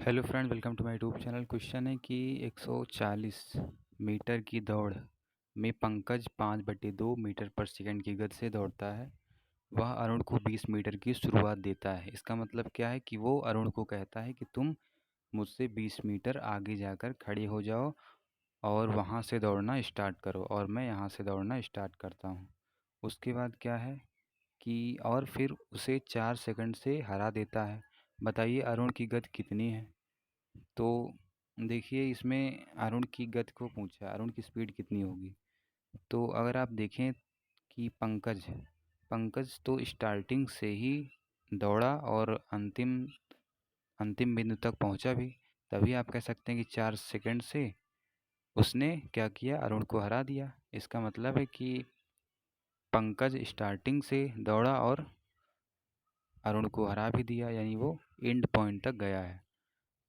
Hello friend, welcome to my YouTube channel. Question है कि 140 metre की दौड़ में पंकज 5/2 मीटर पर सेकंड की गति से दौड़ता है। वह अरुण को 20 मीटर की शुरुआत देता है। इसका मतलब क्या है कि वो अरुण को कहता है कि तुम मुझसे 20 मीटर आगे जाकर खड़े हो जाओ और वहाँ से दौड़ना स्टार्ट करो और मैं यहाँ से दौड़ना स्टार्ट करता हूँ। उसके बाद क्या है कि और फिर उसे 4 सेकंड से हरा देता है। बताइए अरुण की गति कितनी है। तो देखिए, इसमें अरुण की गति को पूछा, अरुण की स्पीड कितनी होगी। तो अगर आप देखें कि पंकज पंकज तो स्टार्टिंग से ही दौड़ा और अंतिम अंतिम बिंदु तक पहुंचा भी। तभी आप कह सकते हैं कि 4 सेकंड से उसने क्या किया, अरुण को हरा दिया। इसका मतलब है कि पंकज स्टार्टिंग से दौड़ा और अरुण को हरा भी दिया, यानी वो एंड पॉइंट तक गया है।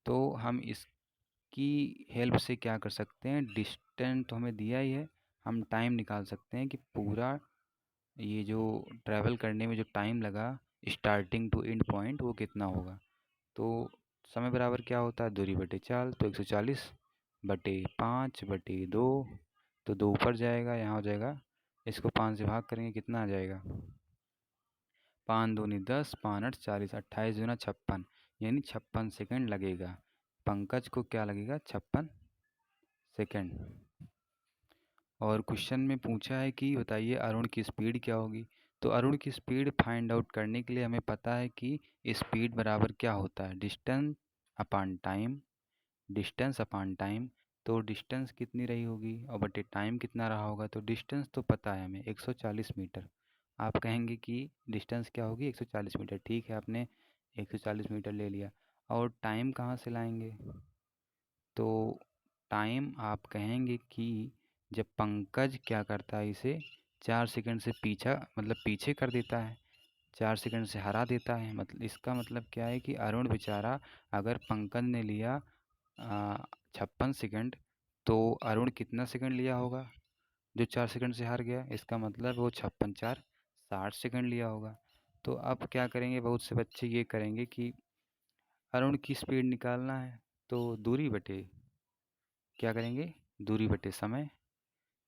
तो हम इसकी हेल्प से क्या कर सकते हैं, डिस्टेंस तो हमें दिया ही है, हम टाइम निकाल सकते हैं कि पूरा ये जो ट्रैवल करने में जो टाइम लगा स्टार्टिंग टू एंड पॉइंट वो कितना होगा। तो समय बराबर क्या होता है, दूरी बटे चाल। तो 140/5/2। तो 2 ऊपर जाएगा, यहाँ हो जाएगा, इसको 5 से भाग करेंगे, कितना आ जाएगा, 5 दूनी 10, 5 8 40, 28 दूना 56, यानी 56 सेकंड लगेगा। पंकज को क्या लगेगा, 56 सेकंड। और क्वेश्चन में पूछा है कि बताइए अरुण की स्पीड क्या होगी। तो अरुण की स्पीड फाइंड आउट करने के लिए हमें पता है कि स्पीड बराबर क्या होता है, distance upon time. Distance upon time, तो डिस्टेंस कितनी रही होगी और बटे टाइम कितना रहा होगा। तो डिस्टेंस तो पता है हमें 140 मीटर। आप कहेंगे कि डिस्टेंस क्या होगी, 140 मीटर। ठीक है, आपने 140 मीटर ले लिया। और टाइम कहाँ से लाएंगे। तो टाइम आप कहेंगे कि जब पंकज क्या करता है, इसे 4 सेकंड से पीछा मतलब पीछे कर देता है, 4 सेकंड से हरा देता है। मतलब इसका मतलब क्या है कि अरुण बेचारा, अगर पंकज ने लिया 56 सेकंड, तो अरुण कितना सेकंड लिया होगा जो 4 सेकंड से हार गया। इसका मतलब वो 56 4 60 सेकंड लिया होगा। तो अब क्या करेंगे, बहुत से बच्चे ये करेंगे कि अरुण की स्पीड निकालना है, तो दूरी बटे क्या करेंगे, दूरी बटे समय।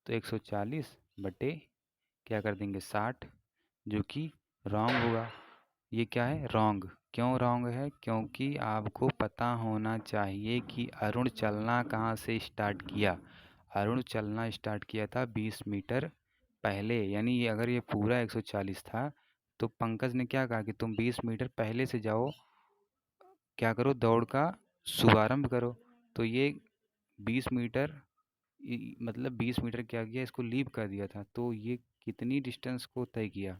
तो 140 क्या कर देंगे, 60, जो कि रॉन्ग होगा। ये क्या है, रॉन्ग। क्यों रॉन्ग है, क्योंकि आपको पता होना चाहिए कि अरुण चलना कहाँ से स्टार्ट किया। अरुण चलना स्टार्ट किया था 20 मीटर पहले, यानी ये अगर ये पूरा 140 था तो पंकज ने क्या कहा कि तुम 20 मीटर पहले से जाओ, क्या करो, दौड़ का शुभारंभ करो। तो ये 20 मीटर मतलब 20 मीटर क्या किया, इसको लीव कर दिया था। तो ये कितनी डिस्टेंस को तय किया,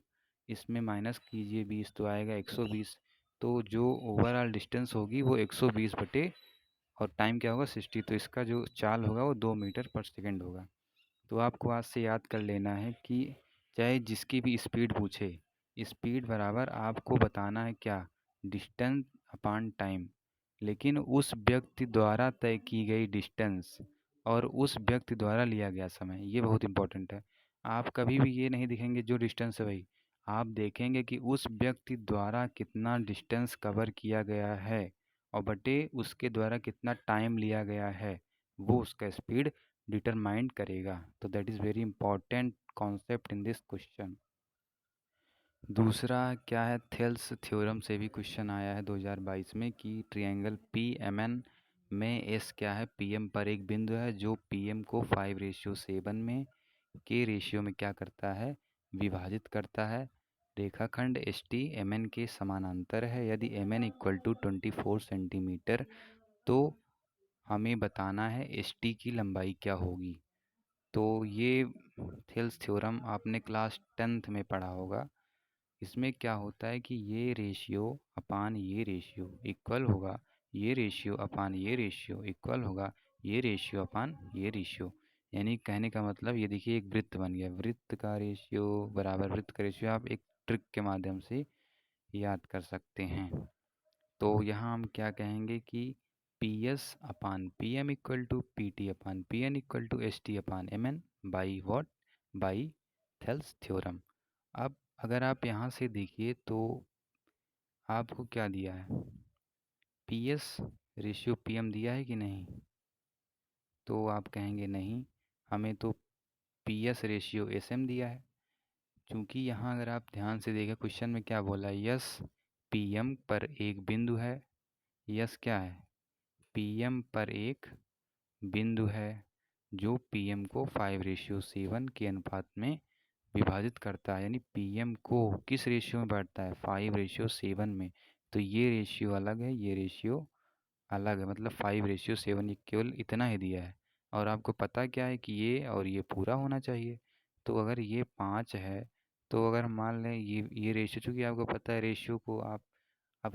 इसमें माइनस कीजिए 20 तो आएगा 120। तो जो ओवरऑल डिस्टेंस होगी वो 120 बटे और टाइम क्या होगा 60। तो इसका जो चाल होगा वो 2 मीटर पर सेकंड होगा। तो आपको आज से याद कर लेना है कि चाहे जिसकी भी स्पीड पूछे, स्पीड बराबर आपको बताना है क्या, डिस्टेंस अपॉन टाइम, लेकिन उस व्यक्ति द्वारा तय की गई डिस्टेंस और उस व्यक्ति द्वारा लिया गया समय, ये बहुत इंपॉर्टेंट है। आप कभी भी ये नहीं दिखेंगे जो डिस्टेंस है वही, आप देखेंगे कि उस व्यक्ति द्वारा कितना डिस्टेंस कवर किया गया है और बटे उसके द्वारा कितना टाइम लिया गया है, वो उसका स्पीड डिटरमाइन करेगा। तो that is very important concept in this question. दूसरा क्या है, थेल्स थ्योरम से भी क्वेश्चन आया है 2022 में कि ट्रायंगल पी एम एन में एस क्या है, पी एम पर एक बिंदु है जो पी एम को 5:7 में के रेशियो में क्या करता है, विभाजित करता है। रेखाखंड एस टी एम एन के समानांतर है। यदि M N equal to 24 centimetre तो हमें बताना है एस टी की लंबाई क्या होगी। तो ये थेल्स थ्योरम आपने क्लास 10th में पढ़ा होगा। इसमें क्या होता है कि ये रेशियो अपान ये रेशियो इक्वल होगा, ये रेशियो अपान ये रेशियो इक्वल होगा, ये रेशियो अपान ये रेशियो। यानी कहने का मतलब ये देखिए, एक वृत्त बन गया, वृत्त का रेशियो बराबर वृत्त का रेशियो। आप एक ट्रिक के माध्यम से याद कर सकते हैं। तो यहाँ हम क्या कहेंगे कि P S upon P M equal to P T upon P N equal to S T upon M N by what, by Thales theorem. अब अगर आप यहाँ से देखिए तो आपको क्या दिया है, पी एस रेशियो पीएम दिया है कि नहीं? तो आप कहेंगे नहीं, हमें तो पीएस रेशियो एसएम दिया है। क्योंकि यहाँ अगर आप ध्यान से देखें क्वेश्चन में क्या बोला है, यस पीएम पर एक बिंदु है। यस क्या है? पीएम पर एक बिंदु है जो पीएम को 5:7 के अनुपात में विभाजित करता है। यानी पीएम को किस रेशियो में बांटता है? 5:7 में। तो ये रेशियो अलग है, ये रेशियो अलग है, मतलब 5:7। ये केवल इतना ही दिया है। और आपको पता क्या है कि ये और ये पूरा होना चाहिए। तो अगर ये 5 है, तो अगर मान लें ये रेशियो, चूँकि आपको पता है रेशियो को आप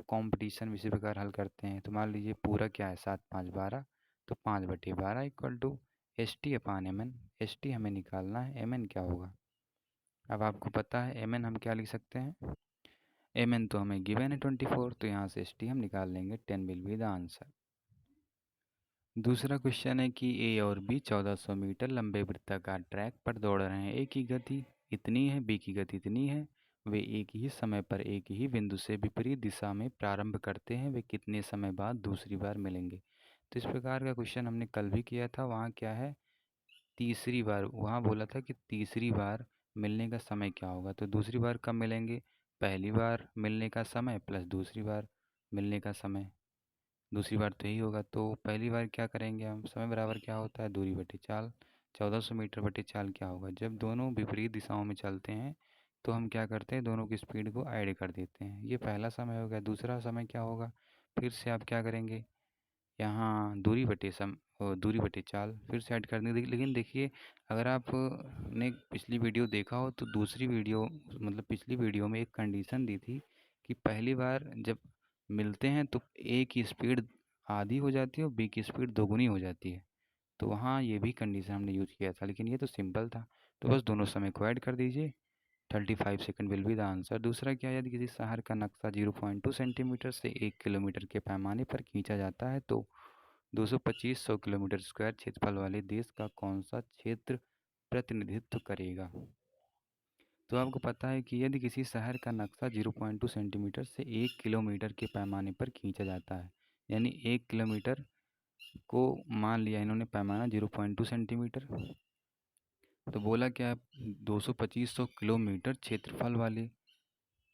कंपटीशन में इसी प्रकार हल करते हैं। तो मान लीजिए पूरा क्या है, 7 5 12, तो 5/12 इक्वल टू ST/MN। ST हमें निकालना है, MN क्या होगा? अब आपको पता है MN हम क्या लिख सकते हैं? MN तो हमें गिवन है 24, तो यहाँ से ST हम निकाल लेंगे। 10 विल बी द आंसर। दूसरा क्वेश्चन है कि ए और बी 1400 मीटर लंबे वृत्ताकार ट्रैक पर दौड़ रहे हैं। ए की गति इतनी है, बी की गति इतनी है। वे एक ही समय पर एक ही बिंदु से विपरीत दिशा में प्रारंभ करते हैं। वे कितने समय बाद दूसरी बार मिलेंगे? तो इस प्रकार का क्वेश्चन हमने कल भी किया था। वहाँ क्या है, तीसरी बार, वहाँ बोला था कि तीसरी बार मिलने का समय क्या होगा। तो दूसरी बार कब मिलेंगे? पहली बार मिलने का समय प्लस दूसरी बार मिलने का समय। दूसरी बार तो यही होगा। तो पहली बार क्या करेंगे हम, समय बराबर क्या होता है, दूरी बटे चाल। 1400 मीटर बटे चाल क्या होगा? जब दोनों विपरीत दिशाओं में चलते हैं तो हम क्या करते हैं, दोनों की स्पीड को ऐड कर देते हैं। ये पहला समय हो गया। दूसरा समय क्या होगा? फिर से आप क्या करेंगे, यहाँ दूरी बटे चाल फिर से ऐड कर देंगे। लेकिन देखिए, अगर आप ने पिछली वीडियो देखा हो तो दूसरी वीडियो, मतलब पिछली वीडियो में एक कंडीशन दी थी कि पहली बार जब मिलते हैं तो ए की स्पीड आधी हो जाती है और बी की स्पीड दोगुनी हो जाती है। तो वहाँ ये भी कंडीशन हमने यूज किया था, लेकिन ये तो सिंपल था। तो बस दोनों समय को ऐड कर दीजिए। 35 second will be the answer. दूसरा क्या है, यदि किसी शहर का नक्शा 0.2 सेंटीमीटर से 1 किलोमीटर के पैमाने पर खींचा जाता है तो 225 किलोमीटर स्क्वायर क्षेत्रफल वाले देश का कौन सा क्षेत्र प्रतिनिधित्व करेगा? तो आपको पता है कि यदि किसी शहर का नक्शा 0.2 सेंटीमीटर से 1 किलोमीटर के पैमाने पर खींचा जाता है, यानी 1 किलोमीटर को मान लिया इन्होंने पैमाना 0.2 सेंटीमीटर, तो बोला क्या है, 225 किलोमीटर क्षेत्रफल वाले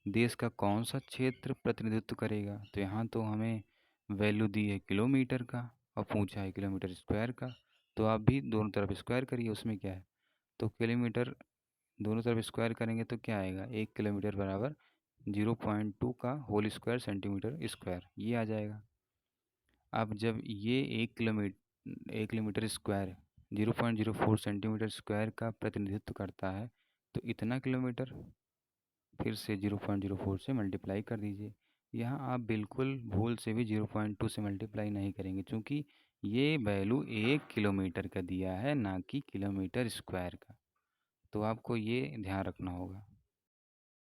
देश का कौन सा क्षेत्र प्रतिनिधित्व करेगा? तो यहाँ तो हमें वैल्यू दी है किलोमीटर का और पूछा है किलोमीटर स्क्वायर का। तो आप भी दोनों तरफ स्क्वायर करिए, उसमें क्या है। तो किलोमीटर दोनों तरफ स्क्वायर करेंगे तो क्या आएगा, 1 किलोमीटर बराबर 0.2 का होल स्क्वायर सेंटीमीटर स्क्वायर, ये आ जाएगा। अब जब ये 1 किलोमीटर स्क्वायर 0.04 सेंटीमीटर स्क्वायर का प्रतिनिधित्व करता है, तो इतना किलोमीटर फिर से 0.04 से मल्टीप्लाई कर दीजिए। यहाँ आप बिल्कुल भूल से भी 0.2 से मल्टीप्लाई नहीं करेंगे, क्योंकि ये वैल्यू 1 किलोमीटर का दिया है, ना कि किलोमीटर स्क्वायर का। तो आपको ये ध्यान रखना होगा।